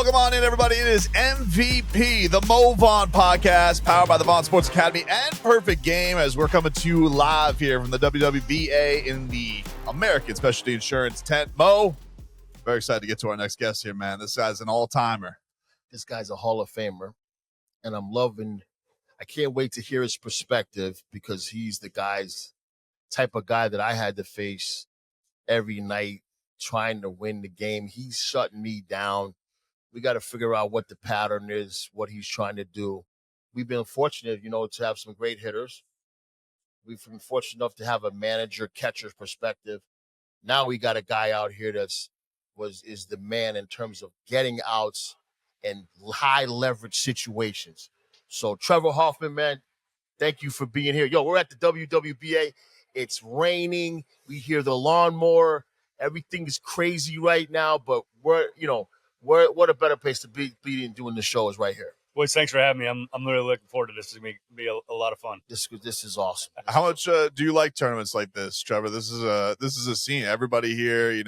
Welcome on in, everybody. It is MVP, the Vaughn podcast, powered by the Vaughn Sports Academy and Perfect Game, as we're coming to you live here from the WWBA in the American Specialty Insurance tent. Mo, very excited to get to our next guest here, man. This guy's an all-timer. This guy's a Hall of Famer, and I can't wait to hear his perspective because he's the type of guy that I had to face every night trying to win the game. He's shutting me down. We got to figure out what the pattern is, what he's trying to do. We've been fortunate, to have some great hitters. We've been fortunate enough to have a manager, catcher's perspective. Now we got a guy out here is the man in terms of getting outs and high leverage situations. So Trevor Hoffman, man, thank you for being here. Yo, we're at the WWBA. It's raining. We hear the lawnmower. Everything is crazy right now, but what a better place to be in doing the show is right here. Boys, thanks for having me. I'm really looking forward to this. It's going to be a lot of fun. This is awesome. How much do you like tournaments like this, Trevor? This is a scene. Everybody here,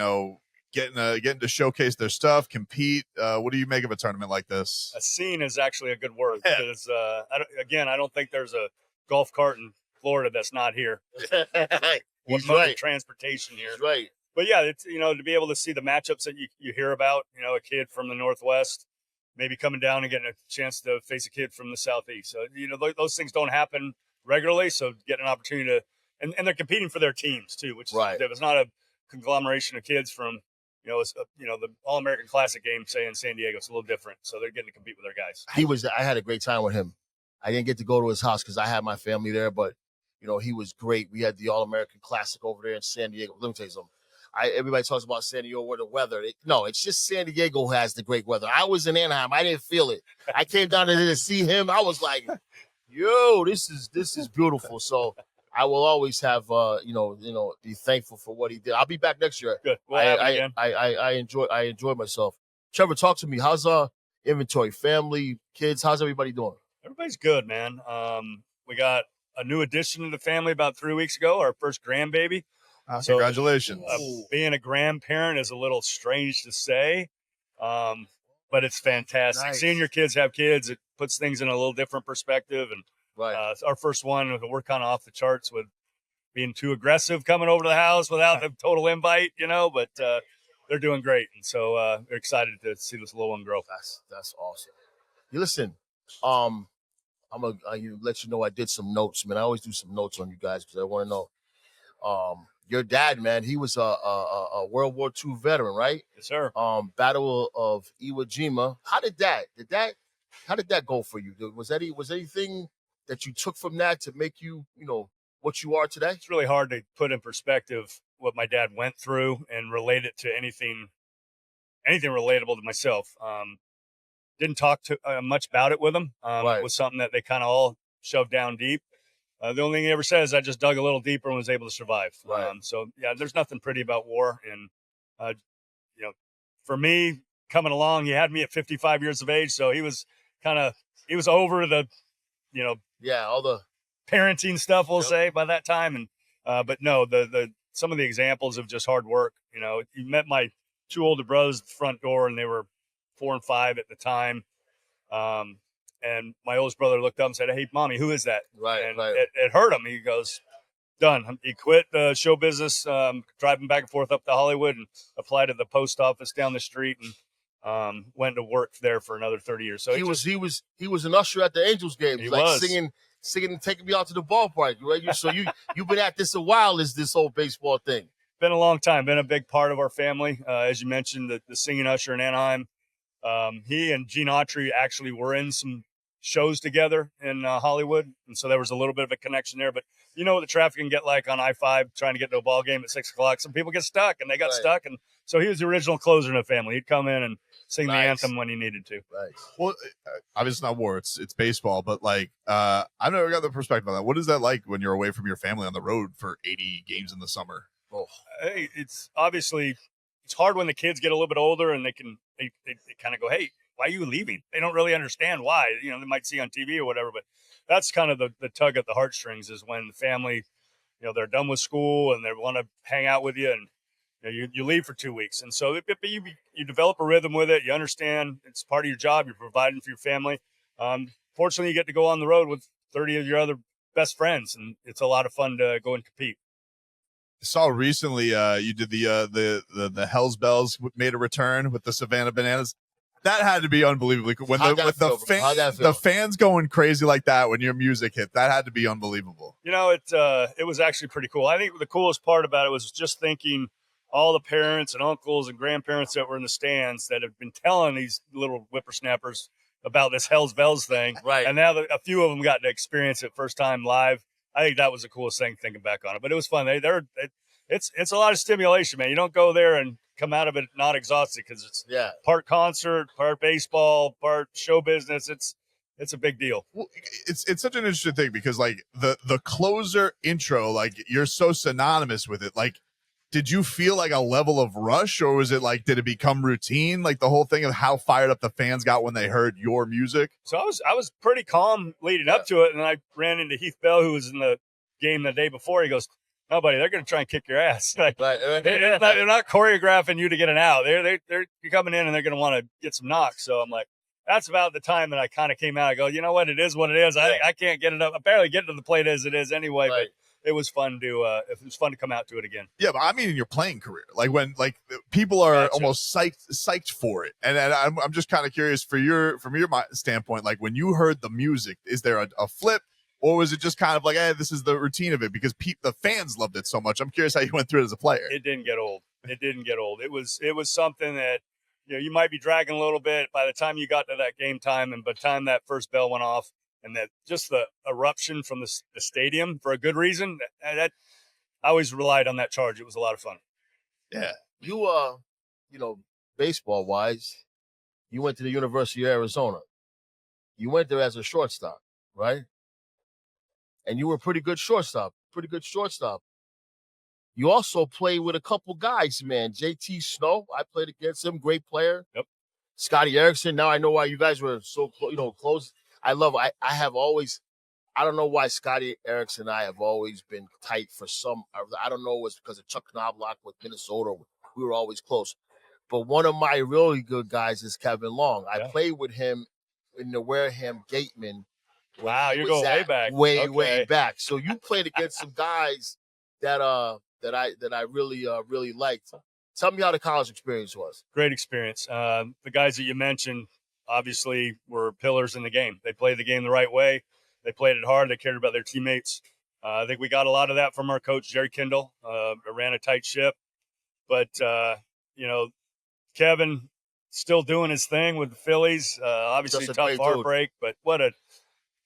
getting to showcase their stuff, compete. What do you make of a tournament like this? A scene is actually a good word because, I don't think there's a golf cart in Florida that's not here. He's mode right. of transportation here. He's right. But yeah, it's to be able to see the matchups that you hear about. A kid from the Northwest maybe coming down and getting a chance to face a kid from the Southeast. So those things don't happen regularly. So getting an opportunity to and they're competing for their teams too, which is right. It's not a conglomeration of kids from the All-American Classic game, say in San Diego. It's a little different. So they're getting to compete with their guys. I had a great time with him. I didn't get to go to his house because I had my family there, but he was great. We had the All-American Classic over there in San Diego. Let me tell you something. Everybody talks about San Diego or the weather. It's just San Diego who has the great weather. I was in Anaheim. I didn't feel it. I came down there to see him. I was like, yo, this is beautiful. So I will always have, be thankful for what he did. I'll be back next year. Good. We'll have it again. I enjoyed myself. Trevor, talk to me. How's inventory, family, kids? How's everybody doing? Everybody's good, man. We got a new addition to the family about 3 weeks ago, our first grandbaby. So, congratulations. Being a grandparent is a little strange to say, but it's fantastic. Nice. Seeing your kids have kids, it puts things in a little different perspective. And right. Our first one, we're kind of off the charts with being too aggressive coming over to the house without the total invite, but they're doing great. And so we're excited to see this little one grow. That's awesome. You listen, I'm going to let you know I did some notes, man. I always do some notes on you guys because I want to know. Your dad, man, he was a World War II veteran, right? Yes, sir. Battle of Iwo Jima. How did that go for you? Was anything that you took from that to make you, what you are today? It's really hard to put in perspective what my dad went through and relate it to anything relatable to myself. Didn't talk to much about it with him. Right. It was something that they kind of all shoved down deep. The only thing he ever says, I just dug a little deeper and was able to survive. Right. There's nothing pretty about war. And, for me coming along, he had me at 55 years of age. So he was over the, all the parenting stuff, we'll say by that time. And, but no, some of the examples of just hard work, you met my two older brothers at the front door and they were 4 and 5 at the time. And my oldest brother looked up and said, "Hey, Mommy, who is that?" Right, and right. It hurt him. He goes, "Done." He quit the show business, driving back and forth up to Hollywood and applied to the post office down the street and went to work there for another 30 years. So he was an usher at the Angels game. He like was. singing and taking me out to the ballpark, right? So you've been at this a while, is this whole baseball thing? Been a long time, been a big part of our family. As you mentioned, the singing usher in Anaheim. He and Gene Autry actually were in some shows together in Hollywood, and so there was a little bit of a connection there. But what the traffic can get like on I-5 trying to get to a ball game at 6 o'clock. Some people get stuck, and they got stuck, and so he was the original closer in the family. He'd come in and sing the anthem when he needed to. Right. Well, obviously not war; it's baseball. But I've never got the perspective on that. What is that like when you're away from your family on the road for 80 games in the summer? Oh. Hey, it's hard when the kids get a little bit older and they kind of go, "Hey, why are you leaving?" They don't really understand why. They might see on TV or whatever, but that's kind of the tug at the heartstrings is when the family, they're done with school and they want to hang out with you. And, You leave for 2 weeks. And so you develop a rhythm with it. You understand it's part of your job. You're providing for your family. Fortunately, you get to go on the road with 30 of your other best friends, and it's a lot of fun to go and compete. I saw recently you did the Hells Bells made a return with the Savannah Bananas. That had to be unbelievably cool. When the fans going crazy like that when your music hit, that had to be unbelievable. It was actually pretty cool. I think the coolest part about it was just thinking all the parents and uncles and grandparents that were in the stands that have been telling these little whippersnappers about this Hells Bells thing. Right. And now a few of them got to experience it first time live. I think that was the coolest thing thinking back on it. But it was fun. It's a lot of stimulation, man. You don't go there and come out of it not exhausted because it's part concert, part baseball, part show business. It's a big deal. Well, it's such an interesting thing because like the closer intro, like you're so synonymous with it. Like, did you feel like a level of rush, or was it like, did it become routine? Like the whole thing of how fired up the fans got when they heard your music? So I was pretty calm leading up to it, and I ran into Heath Bell, who was in the game the day before. He goes, "No, buddy, they're going to try and kick your ass. Like, they're not choreographing you to get an out. They're coming in and they're going to want to get some knocks." So I'm like, that's about the time that I kind of came out. I go, you know what? It is what it is. I can't get it up. I barely get to the plate as it is anyway. Right. But it was fun to come out to it again. Yeah, but I mean in your playing career, like when like people are almost psyched for it, and I'm just kind of curious from your standpoint, like when you heard the music, is there a flip? Or was it just kind of like, hey, this is the routine of it because the fans loved it so much? I'm curious how you went through it as a player. It didn't get old. It was something that, you might be dragging a little bit by the time you got to that game time, and by the time that first bell went off, and that just the eruption from the stadium for a good reason. That I always relied on that charge. It was a lot of fun. Yeah, you baseball wise, you went to the University of Arizona. You went there as a shortstop, right? And you were a pretty good shortstop. You also played with a couple guys, man. JT Snow, I played against him, great player. Yep. Scotty Erickson. Now I know why you guys were so close. I don't know why Scotty Erickson and I have always been tight for some. I don't know if it's because of Chuck Knobloch with Minnesota. We were always close. But one of my really good guys is Kevin Long. I played with him in the Wareham Gateman. Wow, you're going way back. Way back. So you played against some guys that I really liked. Tell me how the college experience was. Great experience. The guys that you mentioned obviously were pillars in the game. They played the game the right way. They played it hard. They cared about their teammates. I think we got a lot of that from our coach, Jerry Kindle. Ran a tight ship. But, Kevin still doing his thing with the Phillies. Obviously tough heartbreak, but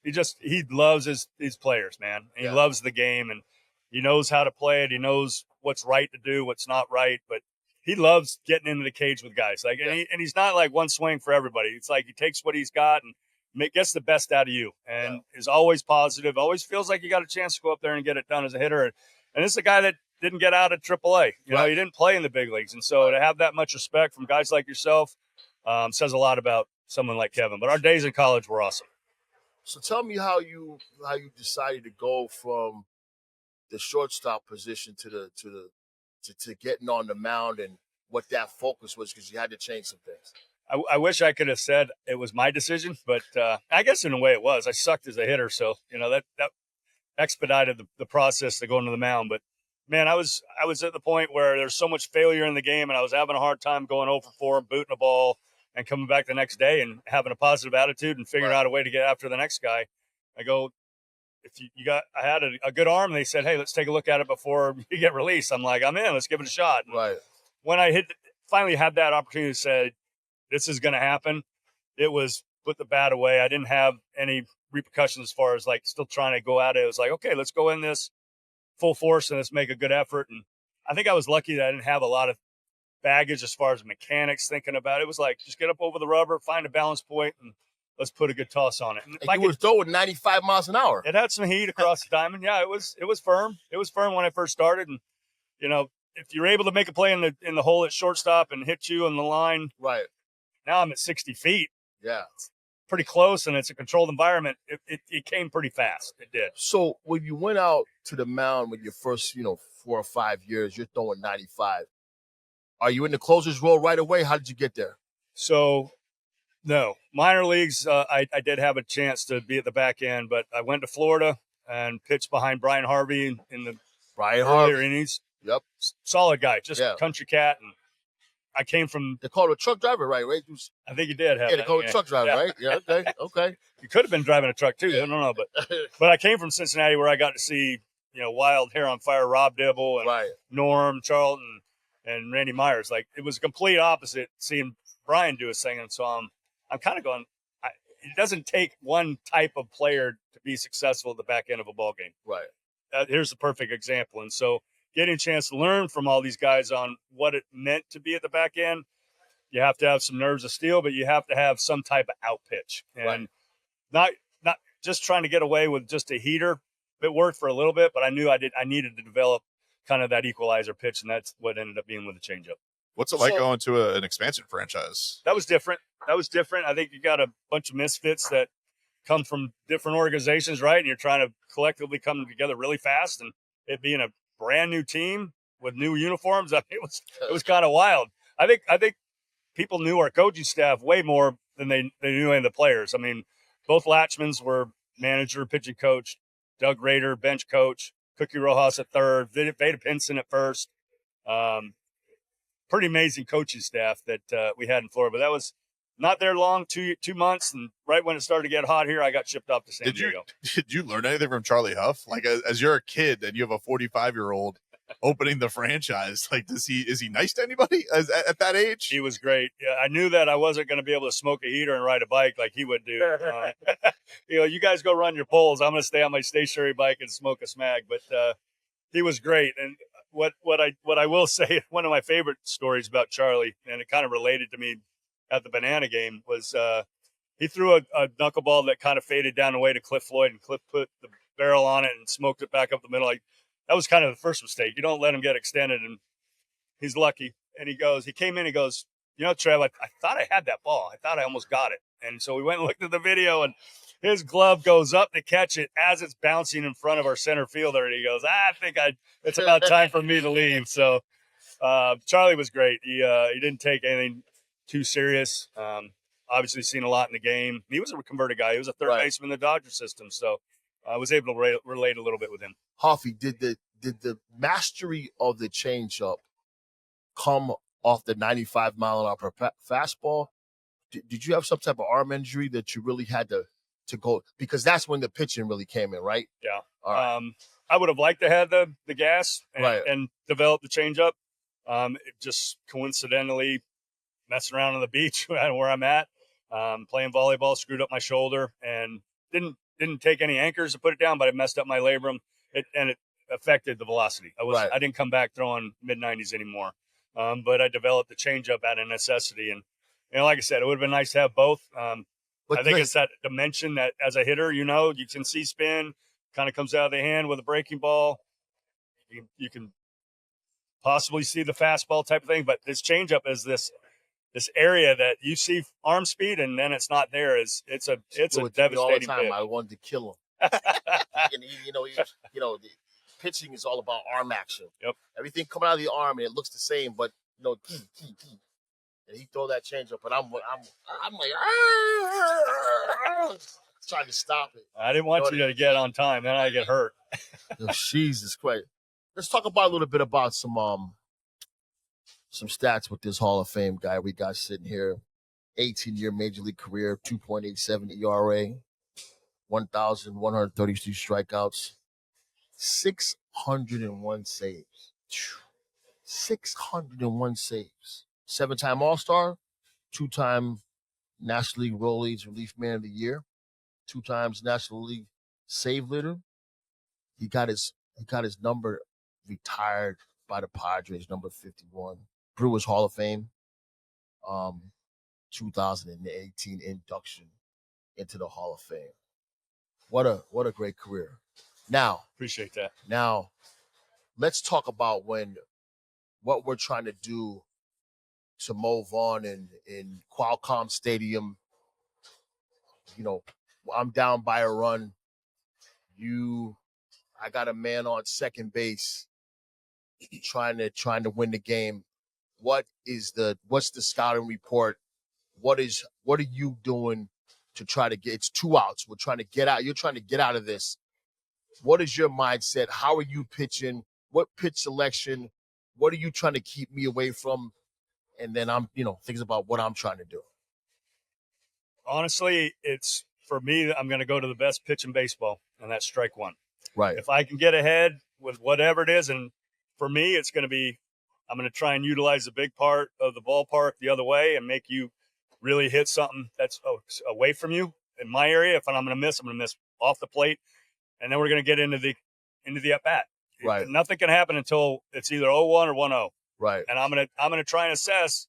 he loves his players, man. And he loves the game, and he knows how to play it. He knows what's right to do, what's not right, but he loves getting into the cage with guys. Like, and he's not like one swing for everybody. It's like he takes what he's got and gets the best out of you, and is always positive. Always feels like you got a chance to go up there and get it done as a hitter. And this is a guy that didn't get out of AAA. He didn't play in the big leagues, and so to have that much respect from guys like yourself says a lot about someone like Kevin. But our days in college were awesome. So tell me how you decided to go from the shortstop position to getting on the mound, and what that focus was, because you had to change some things. I wish I could have said it was my decision, but I guess in a way it was. I sucked as a hitter, so that expedited the process to going to the mound. But man, I was at the point where there's so much failure in the game, and I was having a hard time going 0 for 4, booting a ball, and coming back the next day and having a positive attitude and figuring out a way to get after the next guy. I go, if I had a good arm, they said, hey, let's take a look at it before you get released. I'm like, I'm in, let's give it a shot. Right. When I finally had that opportunity to say, this is going to happen, it was put the bat away. I didn't have any repercussions as far as like still trying to go at it. It was like, okay, let's go in this full force and let's make a good effort. And I think I was lucky that I didn't have a lot of baggage as far as mechanics thinking about it. It was like, just get up over the rubber, find a balance point, and let's put a good toss on it. And you were throwing 95 miles an hour. It had some heat across the diamond. Yeah, it was firm. It was firm when I first started. And, if you're able to make a play in the hole at shortstop and hit you on the line. Right. Now I'm at 60 feet. Yeah. It's pretty close, and it's a controlled environment. It came pretty fast. It did. So when you went out to the mound with your first, 4 or 5 years, you're throwing 95. Are you in the closer's role right away? How did you get there? So, no. Minor leagues, I did have a chance to be at the back end, but I went to Florida and pitched behind Brian Harvey in the earlier innings. Yep. Solid guy, just country cat. And I came from. They called him a truck driver, right? I think he did have. Yeah, they called him a truck driver, right? Yeah. Okay. He could have been driving a truck too. I don't know, but I came from Cincinnati, where I got to see wild hair on fire Rob Dibble and Norm Charlton and Randy Myers. Like, it was a complete opposite seeing Brian do his thing, and so I'm kind of going. It doesn't take one type of player to be successful at the back end of a ball game. Right. Here's the perfect example, and so getting a chance to learn from all these guys on what it meant to be at the back end. You have to have some nerves of steel, but you have to have some type of out pitch, and not just trying to get away with just a heater. It worked for a little bit, but I knew I needed to develop kind of that equalizer pitch, and that's what ended up being with the changeup. What's it like going to an expansion franchise? That was different. I think you got a bunch of misfits that come from different organizations, right? And you're trying to collectively come together really fast, and it being a brand new team with new uniforms, I mean, it was kind of wild. I think people knew our coaching staff way more than they knew any of the players. I mean, both Latchmans were manager, pitching coach, Doug Rader, bench coach, Cookie Rojas at third, Veda Pinson at first. Pretty amazing coaching staff that we had in Florida. But that was not there long, 2 months. And right when it started to get hot here, I got shipped off to San Diego. Did you learn anything from Charlie Huff? Like, as you're a kid and you have a 45-year-old opening the franchise, like, is he nice to anybody at that age? He was great. Yeah, I knew that I wasn't going to be able to smoke a heater and ride a bike like he would do. You guys go run your poles. I'm going to stay on my stationary bike and smoke a smag. But he was great. And what I will say, one of my favorite stories about Charlie, and it kind of related to me at the Banana game, was he threw a knuckleball that kind of faded down the way to Cliff Floyd, and Cliff put the barrel on it and smoked it back up the middle. Like, that was kind of the first mistake. You don't let him get extended, and he's lucky. And he came in, he goes, Trev, I thought I had that ball. I thought I almost got it. And so we went and looked at the video, and his glove goes up to catch it as it's bouncing in front of our center fielder. And he goes, I think it's about time for me to leave. So Charlie was great. He didn't take anything too serious. Obviously seen a lot in the game. He was a converted guy. He was a third baseman in the Dodger system. So I was able to relate a little bit with him. Hoffy, did the mastery of the changeup come off the 95 mile an hour fastball? Did you have some type of arm injury that you really had to go? Because that's when the pitching really came in, right? Yeah. All right. I would have liked to have the gas and develop the changeup. It just coincidentally messing around on the beach where I'm at, playing volleyball, screwed up my shoulder and didn't take any anchors to put it down, but it messed up my labrum. It affected the velocity. I didn't come back throwing mid-90s anymore. But I developed the changeup out of necessity. And like I said, it would have been nice to have both. I think it's that dimension that as a hitter, you can see spin, kind of comes out of the hand with a breaking ball. You can possibly see the fastball type of thing, but this changeup is this area that you see arm speed and then it's not there. It's a devastating all the time. pitch. I wanted to kill him. The pitching is all about arm action. Yep. Everything coming out of the arm and it looks the same, but and he throw that changeup, and I'm like, trying to stop it. I didn't want you to get on time, then I get hurt. Jesus Christ. Let's talk about a little bit about some stats with this Hall of Fame guy we got sitting here. 18-year Major League career, 2.87 ERA, 1,132 strikeouts, 601 saves. 601 saves. 7-time All-Star, 2-time National League Rollies Relief Man of the Year, 2 times National League Save Leader. He got his number retired by the Padres, number 51. Brewers Hall of Fame, 2018 induction into the Hall of Fame. What a great career. Now, appreciate that. Now, let's talk about what we're trying to do to Mo Vaughn in Qualcomm Stadium. I'm down by a run. I got a man on second base trying to win the game. what's the scouting report? What are you doing to try to get? It's 2 outs. We're trying to get out. You're trying to get out of this. What is your mindset? How are you pitching? What pitch selection? What are you trying to keep me away from? And then I'm, thinking about what I'm trying to do. Honestly, it's for me, I'm going to go to the best pitch in baseball, and that's strike one. Right. If I can get ahead with whatever it is, and for me, it's going to be, I'm going to try and utilize the big part of the ballpark the other way and make you really hit something that's away from you in my area. If I'm going to miss, I'm going to miss off the plate, and then we're going to get into the at bat. Right. Nothing can happen until it's either 0-1 or 1-0. Right. And I'm gonna try and assess.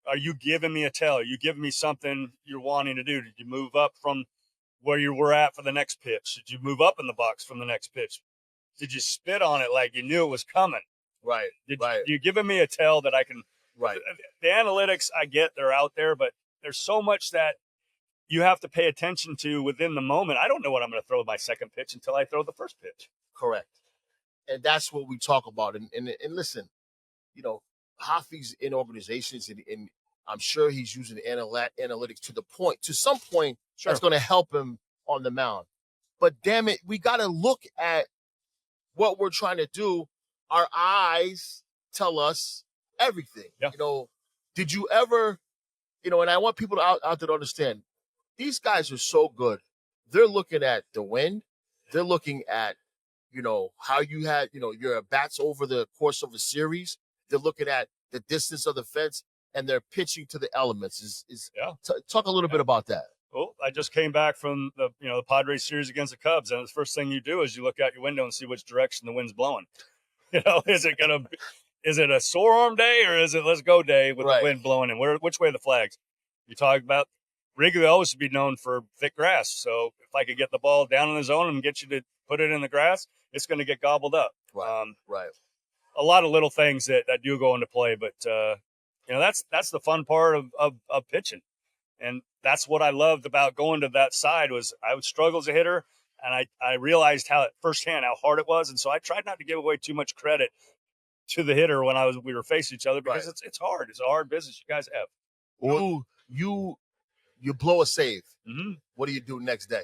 Are you giving me a tell? Are you giving me something you're wanting to do? Did you move up from where you were at for the next pitch? Did you move up in the box from the next pitch? Did you spit on it like you knew it was coming? Right. You giving me a tell that I can? Right. The analytics, I get they're out there, but there's so much that you have to pay attention to within the moment. I don't know what I'm going to throw with my second pitch until I throw the first pitch. Correct. And that's what we talk about. And listen, Hoffy's in organizations, and I'm sure he's using analytics to some point Sure. that's going to help him on the mound. But damn it, we got to look at what we're trying to do. Our eyes tell us everything. Yeah. Did you ever, and I want people out there to understand, these guys are so good. They're looking at the wind. They're looking at, how you had, your at-bats over the course of a series. They're looking at the distance of the fence, and they're pitching to the elements. Talk a little bit about that. Well, I just came back from the Padres series against the Cubs, and the first thing you do is you look out your window and see which direction the wind's blowing. Is it a sore arm day, or is it let's go day with the wind blowing, and which way are the flags? You talk about Wrigley always be known for thick grass, so if I could get the ball down in the zone and get you to put it in the grass, it's going to get gobbled up. Right. A lot of little things that do go into play, but that's the fun part of pitching, and that's what I loved about going to that side was I would struggle as a hitter, and I realized firsthand how hard it was, and so I tried not to give away too much credit to the hitter when we were facing each other because it's hard. It's a hard business you guys have. You blow a save. Mm-hmm. What do you do next day?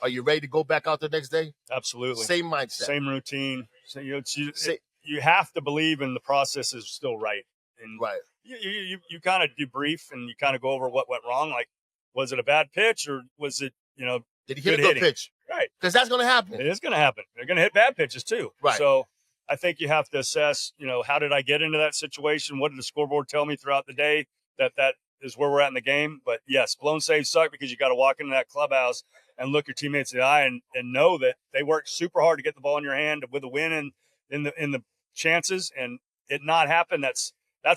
Are you ready to go back out the next day? Absolutely. Same mindset. Same routine. So, you have to believe in the process is still right. And you kind of debrief and you kind of go over what went wrong. Like, was it a bad pitch or was it, did he hit a good pitch? Right. Because that's going to happen. It is going to happen. They're going to hit bad pitches too. Right. So I think you have to assess, how did I get into that situation? What did the scoreboard tell me throughout the day that is where we're at in the game? But yes, blown saves suck because you got to walk into that clubhouse and look your teammates in the eye and know that they worked super hard to get the ball in your hand with a win in the chances and it not happen. That's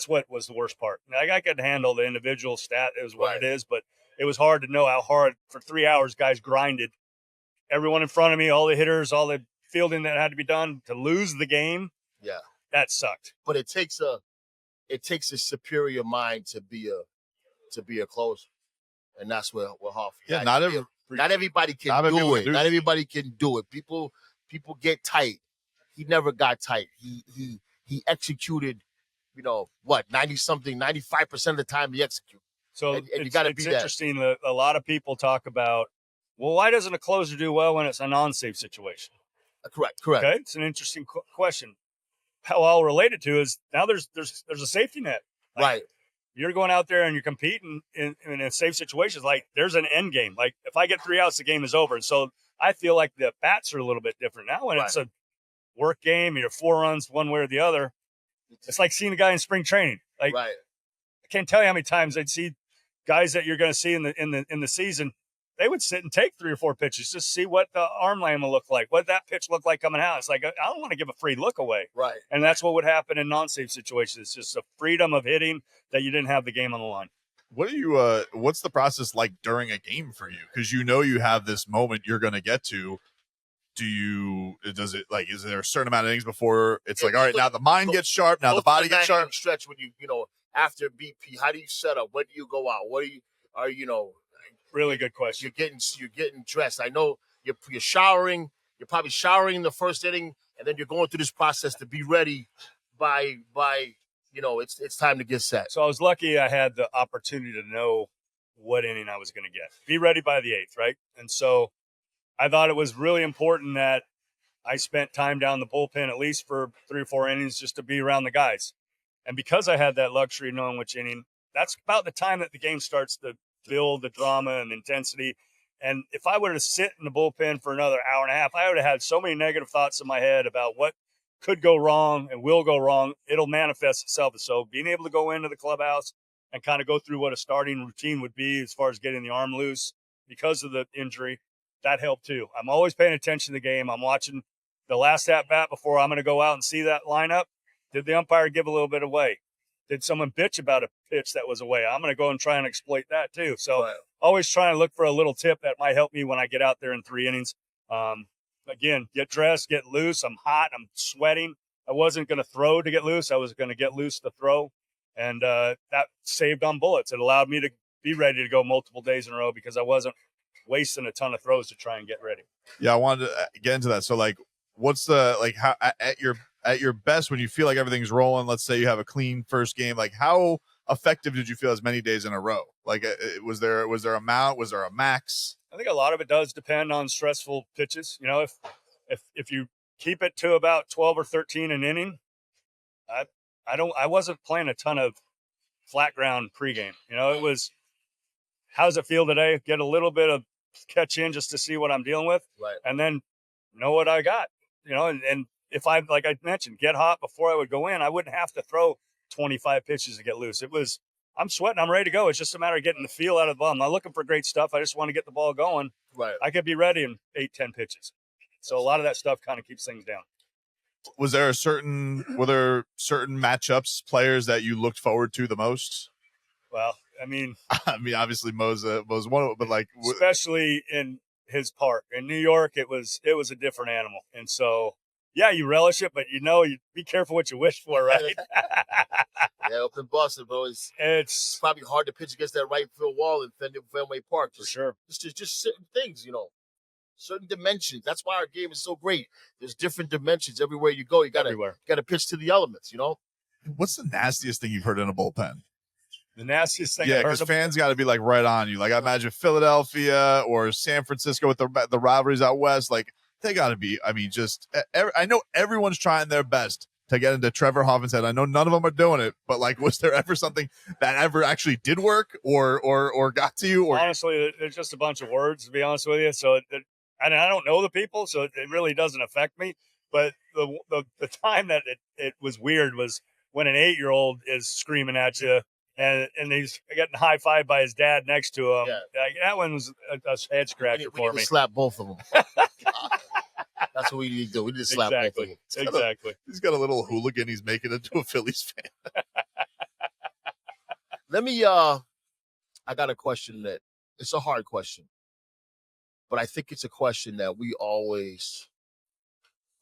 what was the worst part. I could handle the individual stat. It was what it is, but it was hard to know how hard for 3 hours guys grinded. Everyone in front of me, all the hitters, all the fielding that had to be done to lose the game. Yeah. That sucked. But it takes a superior mind to be a closer. And that's where Hoffman. Yeah, not everybody can do it. Not everybody can do it. People get tight. He never got tight. He executed, 90-something, 95% of the time he executed. So and you got to be It's interesting that a lot of people talk about, well, why doesn't a closer do well when it's a non-save situation? Correct. Okay, it's an interesting question. How I'll relate it to is now there's a safety net. Right. You're going out there and you're competing in a safe situations. Like there's an end game. Like if I get 3 outs, the game is over. And so I feel like the bats are a little bit different now. When it's a work game, you're 4 runs one way or the other. It's like seeing a guy in spring training. Like I can't tell you how many times I'd see guys that you're going to see in the season. They would sit and take 3 or 4 pitches just to see what the arm lane will look like, what that pitch looked like coming out. It's like, I don't want to give a free look away. Right. And that's what would happen in non-safe situations. It's just a freedom of hitting that you didn't have the game on the line. What's the process like during a game for you? Because you have this moment you're going to get to. Is there a certain amount of innings before it's like, all right, now the mind gets sharp, now the body gets sharp? Stretch when after BP, how do you set up? When do you go out? Really good question. You're getting dressed. I know you're showering. You're probably showering in the first inning, and then you're going through this process to be ready by it's time to get set. So I was lucky I had the opportunity to know what inning I was going to get. Be ready by the 8th, right? And so I thought it was really important that I spent time down the bullpen at least for 3 or 4 innings just to be around the guys. And because I had that luxury of knowing which inning, that's about the time that the game starts to build the drama and the intensity. And if I were to sit in the bullpen for another hour and a half, I would have had so many negative thoughts in my head about what could go wrong and will go wrong. It'll manifest itself. So being able to go into the clubhouse and kind of go through what a starting routine would be as far as getting the arm loose because of the injury, that helped too. I'm always paying attention to the game. I'm watching the last at bat before I'm going to go out and see that lineup. Did the umpire give a little bit away? Did someone bitch about a pitch that was away? I'm going to go and try and exploit that too. So always trying to look for a little tip that might help me when I get out there in 3 innings. Again, get dressed, get loose. I'm hot. I'm sweating. I wasn't going to throw to get loose. I was going to get loose to throw. And that saved on bullets. It allowed me to be ready to go multiple days in a row because I wasn't wasting a ton of throws to try and get ready. Yeah, I wanted to get into that. So, like, what's the, like, how at your best when you feel like everything's rolling, let's say you have a clean first game, like how effective did you feel as many days in a row? Like, was there a amount? Was there a max? I think a lot of it does depend on stressful pitches. You know, if you keep it to about 12 or 13 an inning, I wasn't playing a ton of flat ground pregame. You know, it was, how's it feel today? Get a little bit of catch in just to see what I'm dealing with. Right. And then know what I got, you know, and if I, like I mentioned, get hot before I would go in, I wouldn't have to throw 25 pitches to get loose. It was, I'm sweating, I'm ready to go. It's just a matter of getting the feel out of the ball. I'm not looking for great stuff. I just want to get the ball going. Right. I could be ready in 8-10 pitches. So a lot of that stuff kind of keeps things down. Were there certain matchups, players that you looked forward to the most? Well, I mean, obviously Mo's one of them, but like, especially in his park in New York, it was a different animal. And so, yeah, you relish it, but you be careful what you wish for, right? Yeah, up in Boston, bro, it's probably hard to pitch against that right field wall in Fenway Park. For sure. Just certain things, certain dimensions. That's why our game is so great. There's different dimensions everywhere you go. You gotta pitch to the elements. What's the nastiest thing you've heard in a bullpen? The nastiest thing. Yeah, because fans got to be like right on you. Like, I imagine Philadelphia or San Francisco with the rivalries out west. Like, they got to be. I mean, I know everyone's trying their best to get into Trevor Hoffman's head. I know none of them are doing it, but like, was there ever something that ever actually did work or got to you? Or honestly, there's just a bunch of words, to be honest with you. So I don't know the people, so it really doesn't affect me. But the time that it was weird was when an 8-year-old is screaming at you. And he's getting high-fived by his dad next to him. Yeah. That one was a head scratcher for me. Slap both of them. That's what we need to do. We need to slap both of them. Exactly. He's got a little hooligan he's making into a Phillies fan. Let me, I got a question that, it's a hard question. But I think it's a question that we always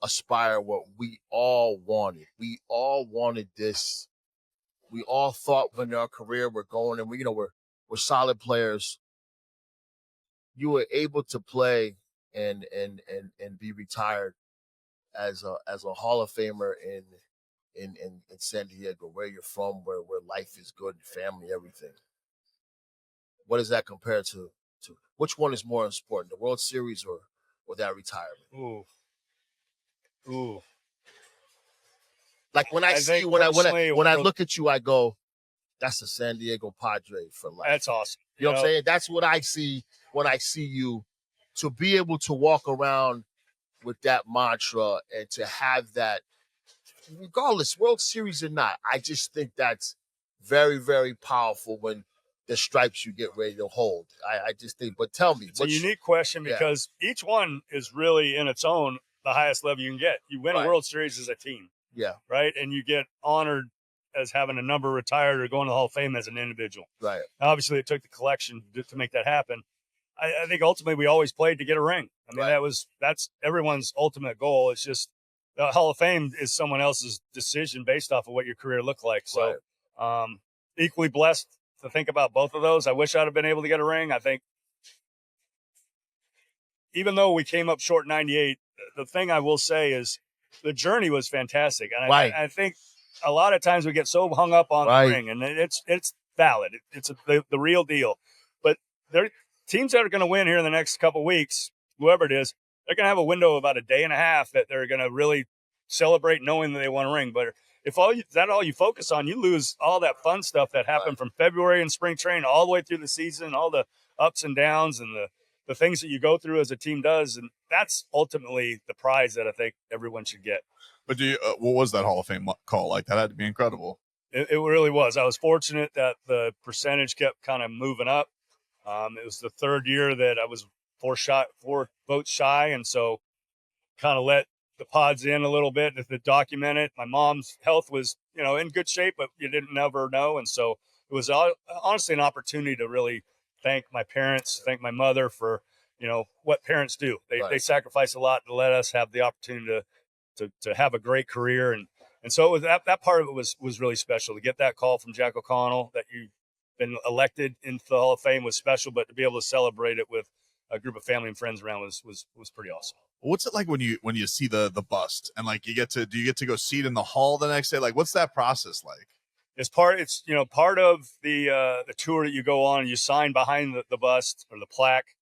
aspire what we all wanted. We all wanted this. We all thought when our career we're going and we're solid players. You were able to play and be retired as a Hall of Famer in San Diego, where you're from, where life is good, family, everything. What does that compare to which one is more important, the World Series or that retirement? Ooh. Like when I see you, when I look at you, I go, that's a San Diego Padre for life. That's awesome. You know what I'm saying? That's what I see when I see you. To be able to walk around with that mantra and to have that, regardless, World Series or not, I just think that's very, very powerful when the stripes you get ready to hold. I just think, but tell me. It's a unique question because each one is really in its own the highest level you can get. You win a World Series as a team. Yeah. Right. And you get honored as having a number retired or going to the Hall of Fame as an individual. Right. Obviously, it took the collection to make that happen. I think ultimately we always played to get a ring. I mean, that's everyone's ultimate goal. It's just the Hall of Fame is someone else's decision based off of what your career looked like. So equally blessed to think about both of those. I wish I'd have been able to get a ring. I think even though we came up short in 98, the thing I will say is the journey was fantastic. And I think a lot of times we get so hung up on Right. the ring, and it's valid. It's the real deal. But there teams that are going to win here in the next couple of weeks, whoever it is, they're going to have a window of about a day and a half that they're going to really celebrate knowing that they won a ring. But if all you focus on, you lose all that fun stuff that happened from February and spring training all the way through the season, all the ups and downs and the things that you go through as a team does. And that's ultimately the prize that I think everyone should get. But what was that Hall of Fame call like? That had to be incredible. It really was. I was fortunate that the percentage kept kind of moving up. It was the third year that I was 4 votes shy, and so kind of let the pods in a little bit to document it. My mom's health was, in good shape, but you didn't never know, and so it was honestly an opportunity to really thank my parents, thank my mother for what parents do. They sacrifice a lot to let us have the opportunity to have a great career, and so it was that part of it was really special to get that call from Jack O'Connell that you've been elected into the Hall of Fame was special, but to be able to celebrate it with a group of family and friends around was pretty awesome. What's it like when you see the bust and like do you get to go see it in the hall the next day? Like, what's that process like? It's part of the tour that you go on. You sign behind the bust or the plaque,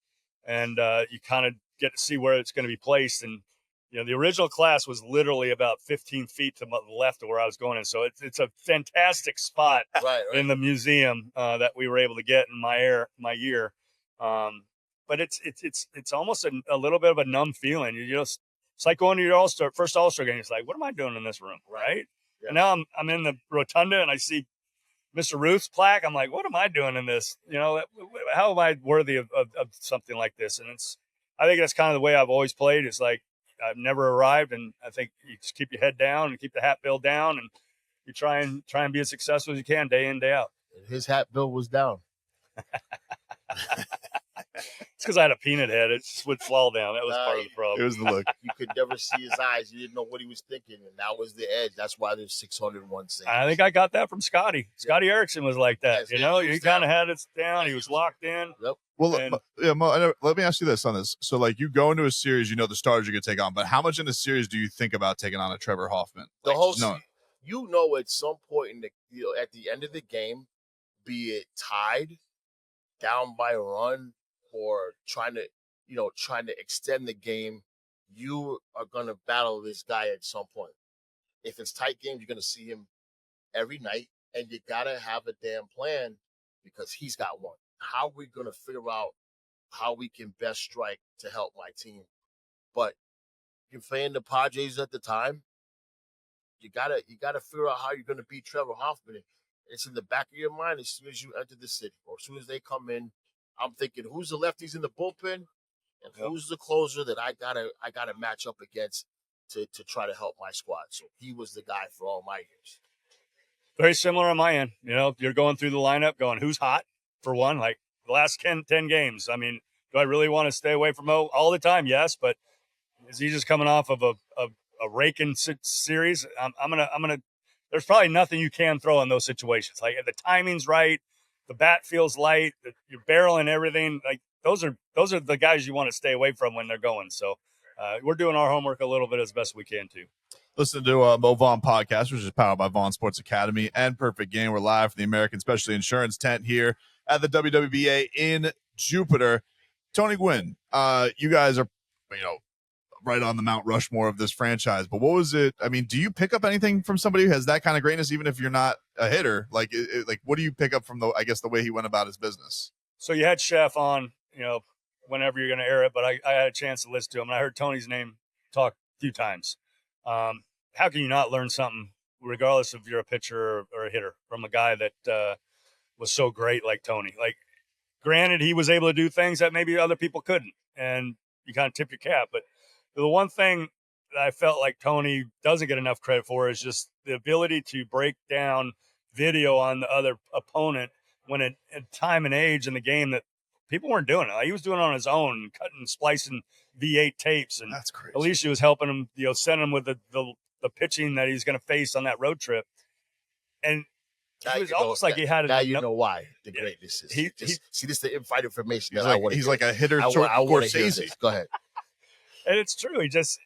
and you kind of get to see where it's going to be placed. And the original class was literally about 15 feet to the left of where I was going in. So it's a fantastic spot in the museum that we were able to get in my year. But it's almost a little bit of a numb feeling. It's like going to your first All-Star game. It's like, what am I doing in this room? Right. Yeah. And now I'm in the rotunda and I see Mr. Ruth's plaque. I'm like, what am I doing in this? How am I worthy of something like this? And I think that's kind of the way I've always played. It's like, I've never arrived, and I think you just keep your head down and keep the hat bill down, and you try and be as successful as you can day in, day out. His hat bill was down. It's because I had a peanut head; it just would fall down. That was part of the problem. It was the look. You could never see his eyes. You didn't know what he was thinking, and that was the edge. That's why there's 601 things. I think I got that from Scotty. Yeah. Scotty Erickson was like that. Yes, he kind of had it down. He was locked in. Yep. Well, Mo, let me ask you this on this. So, like, you go into a series, the stars you're going to take on, but how much in the series do you think about taking on a Trevor Hoffman? The whole season, at some point in at the end of the game, be it tied, down by a run, or trying to extend the game, you are going to battle this guy at some point. If it's tight games, you're going to see him every night, and you got to have a damn plan because he's got one. How are we going to figure out how we can best strike to help my team? But you're playing the Padres at the time. You gotta figure out how you're going to beat Trevor Hoffman. It's in the back of your mind as soon as you enter the city or as soon as they come in. I'm thinking, who's the lefties in the bullpen, and who's the closer that I gotta match up against to try to help my squad. So he was the guy for all my years. Very similar on my end. You're going through the lineup, going, who's hot? For one, like the last 10 games. I mean, do I really want to stay away from Mo all the time? Yes, but is he just coming off of a raking series? I'm gonna. There's probably nothing you can throw in those situations. Like if the timing's right, the bat feels light, you're barreling everything. Like those are the guys you want to stay away from when they're going. So we're doing our homework a little bit as best we can too. Listen to Mo Vaughn podcast, which is powered by Vaughn Sports Academy and Perfect Game. We're live from the American Specialty Insurance tent here at the WWBA in Jupiter. Tony Gwynn, you guys are, right on the Mount Rushmore of this franchise. But what was it? I mean, do you pick up anything from somebody who has that kind of greatness, even if you're not a hitter? Like, what do you pick up from the way he went about his business? So you had Chef on, whenever you're going to air it, but I had a chance to listen to him, and I heard Tony's name talk a few times. How can you not learn something, regardless if you're a pitcher or a hitter, from a guy that was so great like Tony? Like, granted, he was able to do things that maybe other people couldn't, and you kind of tip your cap. But the one thing that I felt like Tony doesn't get enough credit for is just the ability to break down video on the other opponent when at time and age in the game that people weren't doing it. Like, he was doing it on his own, cutting, splicing V8 tapes, and that's crazy. Alicia was helping him, send him with the pitching that he's going to face on that road trip. And it was almost like he had now you know why the greatness is. See, this is the inside information. He's like a hitter. I want to hear this. Go ahead. And it's true. He just,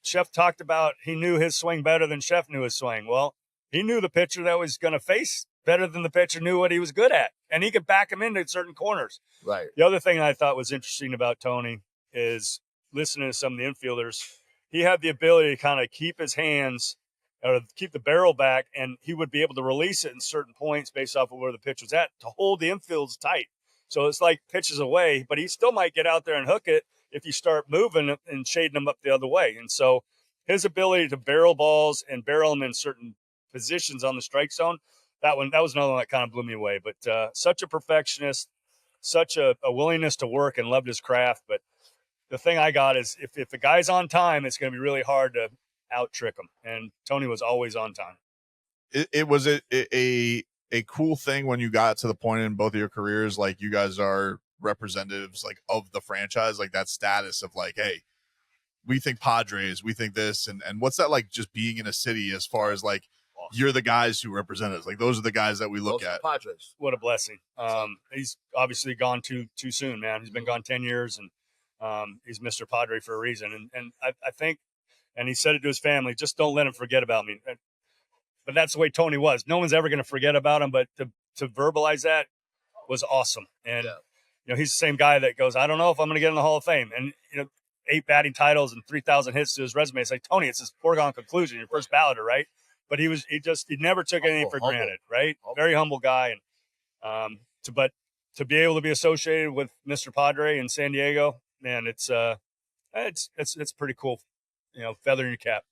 Chef talked about he knew his swing better than Chef knew his swing. Well, he knew the pitcher that was going to face better than the pitcher knew what he was good at, and he could back him into certain corners. Right. The other thing I thought was interesting about Tony is listening to some of the infielders. He had the ability to kind of keep his hands or keep the barrel back, and he would be able to release it in certain points based off of where the pitch was at to hold the infields tight. So it's like pitches away, but he still might get out there and hook it if you start moving and shading them up the other way. And so his ability to barrel balls and barrel them in certain positions on the strike zone, that was another one that kind of blew me away. But such a perfectionist, such a willingness to work, and loved his craft. But the thing I got is if the guy's on time, it's going to be really hard to out trick him. And Tony was always on time. It was a cool thing when you got to the point in both of your careers, like you guys are representatives like of the franchise, like that status of like, hey, we think Padres, we think this, and what's that like just being in a city as far as like you're the guys who represent us, like those are the guys that we look at. Padres. What a blessing. He's obviously gone too soon, man. He's been gone 10 years, and he's Mr. Padre for a reason. And I think, and he said it to his family, just don't let him forget about me. But that's the way Tony was. No one's ever going to forget about him, but to verbalize that was awesome. And, he's the same guy that goes, I don't know if I'm going to get in the Hall of Fame. And, 8 batting titles and 3,000 hits to his resume. It's like, Tony, it's his foregone conclusion. Your first balloter, right? But he never took anything for granted, right? Very humble guy. And, but to be able to be associated with Mr. Padre in San Diego, man, it's pretty cool. Feather in your cap.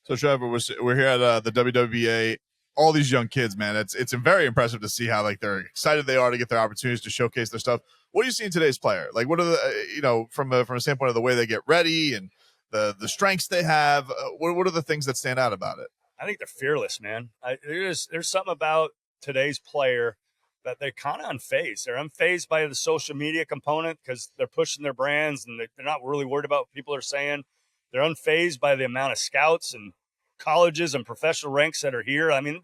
So Trevor, we're here at the WWBA. All these young kids, man, it's very impressive to see how like they're excited they are to get their opportunities to showcase their stuff. What do you see in today's player? Like, what are the from a standpoint of the way they get ready and the strengths they have? What are the things that stand out about it? I think they're fearless, man. There's something about today's player that they're kind of unfazed. They're unfazed by the social media component because they're pushing their brands and they're not really worried about what people are saying. They're unfazed by the amount of scouts and colleges and professional ranks that are here. I mean,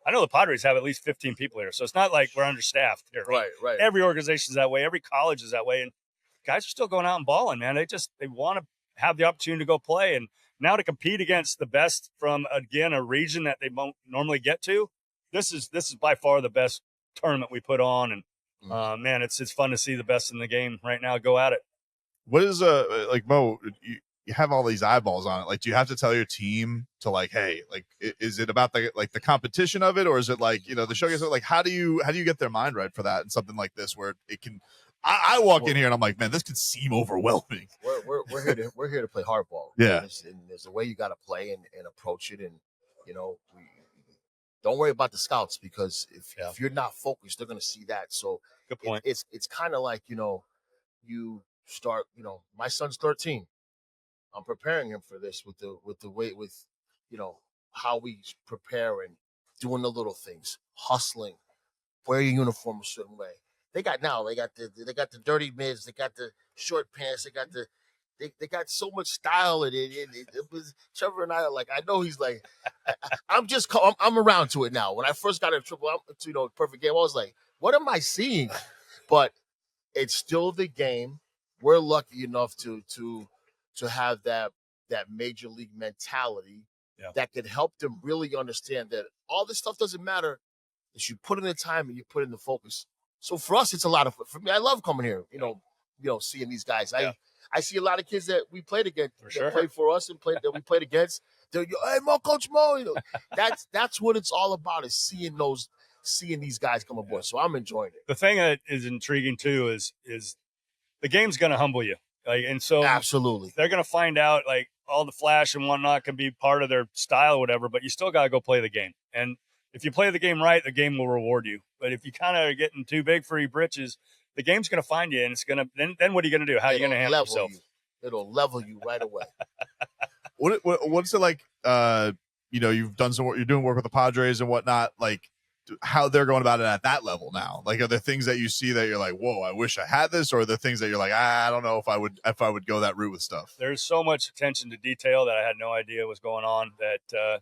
I know the Padres have at least 15 people here, so it's not like we're understaffed here. Right. Every organization's that way. Every college is that way. And guys are still going out and balling, man. They want to have the opportunity to go play. And now to compete against the best from, again, a region that they won't normally get to, this is by far the best tournament we put on. And, man, it's fun to see the best in the game right now go at it. What is like Mo? You have all these eyeballs on it. Like, do you have to tell your team to like, hey, like, is it about the competition of it, or is it like the showcase? Like, how do you get their mind right for that and something like this where it can? I walk in here and I'm like, man, this could seem overwhelming. We're here to play hardball. Yeah, and there's a way you got to play and approach it, and don't worry about the scouts because if you're not focused, they're gonna see that. So good point. It's kind of like you start. My son's 13. I'm preparing him for this with the way how we prepare and doing the little things, hustling, wear your uniform a certain way. They got the dirty mids, they got the short pants, they got so much style in it. It was Trevor and I are like, I know he's like, I'm around to it now. When I first got to perfect game, I was like, what am I seeing? But it's still the game. We're lucky enough to have that major league mentality that could help them really understand that all this stuff doesn't matter. Is you put in the time and you put in the focus. So for us, it's a lot of fun. For me, I love coming here. Seeing these guys. I see a lot of kids that we played against, that played for us and that we played against. They're, hey, Mo, Coach Mo. That's what it's all about. Is seeing these guys come aboard. So I'm enjoying it. The thing that is intriguing too is the game's going to humble you. And so absolutely, they're going to find out like all the flash and whatnot can be part of their style or whatever, but you still got to go play the game. And if you play the game right, the game will reward you. But if you kind of are getting too big for your britches, the game's going to find you, and it's going to. Then what are you going to do? How are you going to handle yourself? It'll level you right away. What's it like? You've done you're doing work with the Padres and whatnot. Like, how they're going about it at that level now? Like, are there things that you see that you're like, whoa, I wish I had this, or are there things that you're like, I don't know if I would go that route with stuff? There's so much attention to detail that I had no idea was going on. That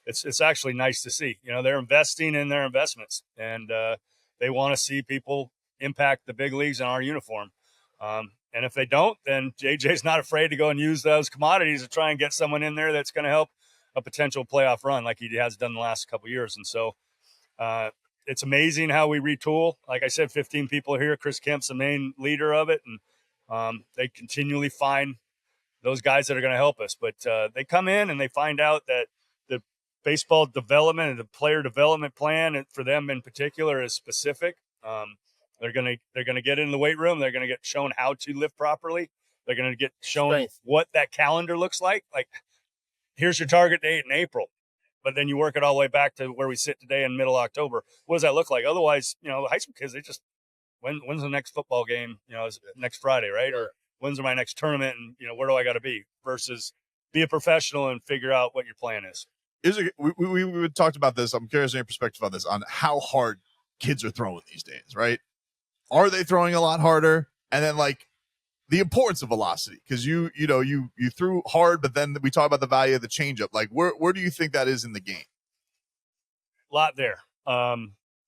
it's actually nice to see. They're investing in their investments, and they want to see people impact the big leagues in our uniform. And if they don't, then JJ's not afraid to go and use those commodities to try and get someone in there that's going to help a potential playoff run like he has done the last couple of years. And so it's amazing how we retool. Like I said, 15 people here. Chris Kemp's the main leader of it, and they continually find those guys that are going to help us. But they come in and they find out that the baseball development and the player development plan for them in particular is specific. They're going to get in the weight room. They're going to get shown how to lift properly. They're going to get shown what that calendar looks like. Like, here's your target date in April, but then you work it all the way back to where we sit today in middle October. What does that look like? Otherwise, high school kids, they just, when's the next football game? Is next Friday, right? Or when's my next tournament? And, where do I got to be? Versus be a professional and figure out what your plan is. We talked about this. I'm curious on your perspective on this, on how hard kids are throwing these days, right? Are they throwing a lot harder? And then, like, the importance of velocity, because you threw hard, but then we talk about the value of the changeup. Like, where do you think that is in the game? A lot there.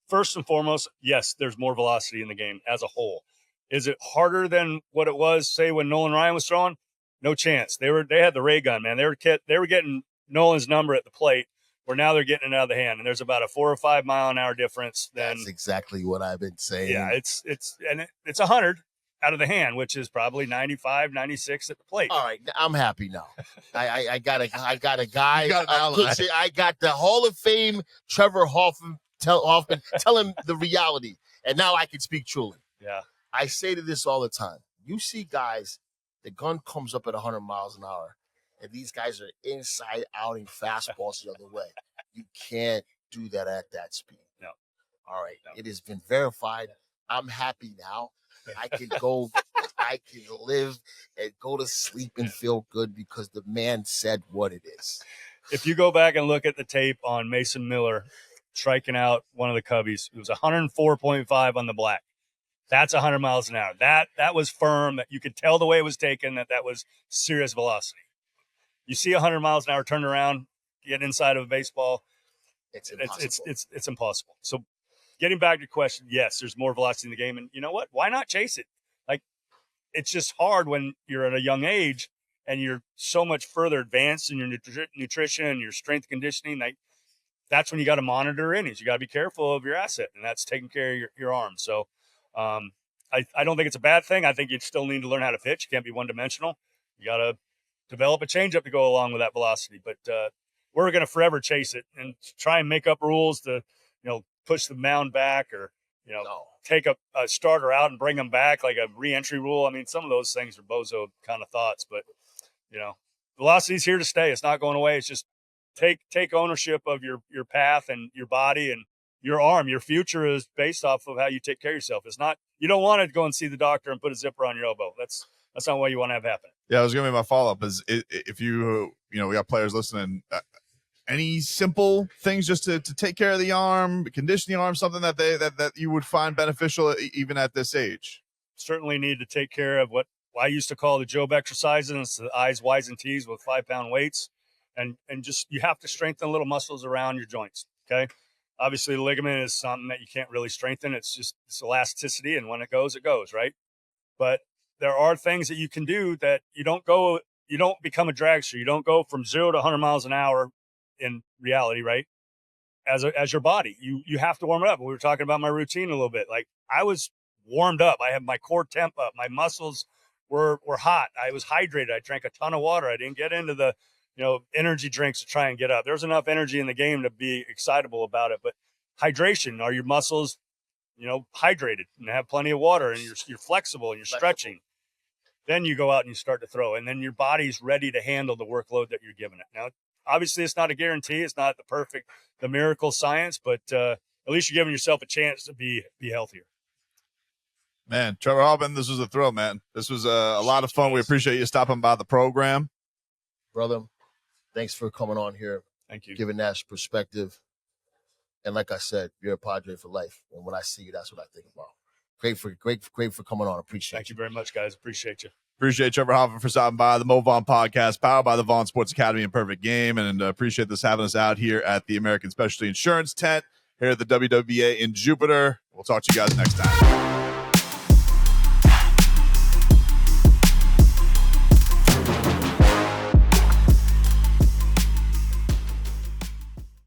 First and foremost, yes, there's more velocity in the game as a whole. Is it harder than what it was, say, when Nolan Ryan was throwing? No chance. They had the ray gun, man. They were getting Nolan's number at the plate, where now they're getting it out of the hand, and there's about a 4 or 5 mile an hour difference. That's exactly what I've been saying. Yeah, it's 100 out of the hand, which is probably 95, 96 at the plate. All right, I'm happy now. I got a guy. I got the Hall of Fame Trevor Hoffman. Tell him the reality, and now I can speak truly. Yeah, I say to this all the time. You see guys, the gun comes up at 100 miles an hour, and these guys are inside outing fastballs the other way. You can't do that at that speed. No. All right. No. It has been verified. I'm happy now. I can go, I can live and go to sleep and feel good because the man said what it is. If you go back and look at the tape on Mason Miller striking out one of the Cubbies, it was 104.5 on the black. That's 100 miles an hour. That was firm. That you could tell the way it was taken that was serious velocity. You see 100 miles an hour turn around, get inside of a baseball. It's impossible. It's impossible. So getting back to your question, yes, there's more velocity in the game. And you know what? Why not chase it? Like, it's just hard when you're at a young age and you're so much further advanced in your nutrition and your strength conditioning. Like, that's when you got to monitor innings. You got to be careful of your asset, and that's taking care of your arm. So I don't think it's a bad thing. I think you still need to learn how to pitch. You can't be one-dimensional. You got to develop a changeup to go along with that velocity. But we're going to forever chase it and try and make up rules to, push the mound back or, take a starter out and bring them back, like a re-entry rule. I mean, some of those things are bozo kind of thoughts, but, velocity is here to stay. It's not going away. It's just take ownership of your path and your body and your arm. Your future is based off of how you take care of yourself. It's not, you don't want to go and see the doctor and put a zipper on your elbow. That's not what you want to have happen. Yeah, I was going to be my follow-up is if you, we got players listening, any simple things just to take care of the arm, condition the arm, something that you would find beneficial even at this age? Certainly need to take care of what I used to call the Job exercises. It's the I's, Y's, and T's with 5-pound weights. And just, you have to strengthen little muscles around your joints. Okay. Obviously the ligament is something that you can't really strengthen. It's elasticity. And when it goes, right? But there are things that you can do that you don't become a dragster. You don't go from 0 to 100 miles an hour in reality, right? As your body, you have to warm it up. We were talking about my routine a little bit. Like, I was warmed up. I had my core temp up. My muscles were hot. I was hydrated. I drank a ton of water. I didn't get into the, energy drinks to try and get up. There's enough energy in the game to be excitable about it. But hydration, are your muscles, hydrated and have plenty of water, and you're flexible and you're stretching. Then you go out and you start to throw, and then your body's ready to handle the workload that you're giving it. Now, obviously, it's not a guarantee. It's not the miracle science, but at least you're giving yourself a chance to be healthier. Man, Trevor Hoffman, this was a thrill, man. This was a lot of fun. We appreciate you stopping by the program. Brother, thanks for coming on here. Thank you. Giving that perspective. And like I said, you're a Padre for life. And when I see you, that's what I think about. Great for coming on. Appreciate Thank you very much, guys. Appreciate you. Appreciate Trevor Hoffman for stopping by the Vaughn podcast, powered by the Vaughn Sports Academy and Perfect Game. And appreciate this having us out here at the American Specialty Insurance tent here at the WWBA in Jupiter. We'll talk to you guys next time.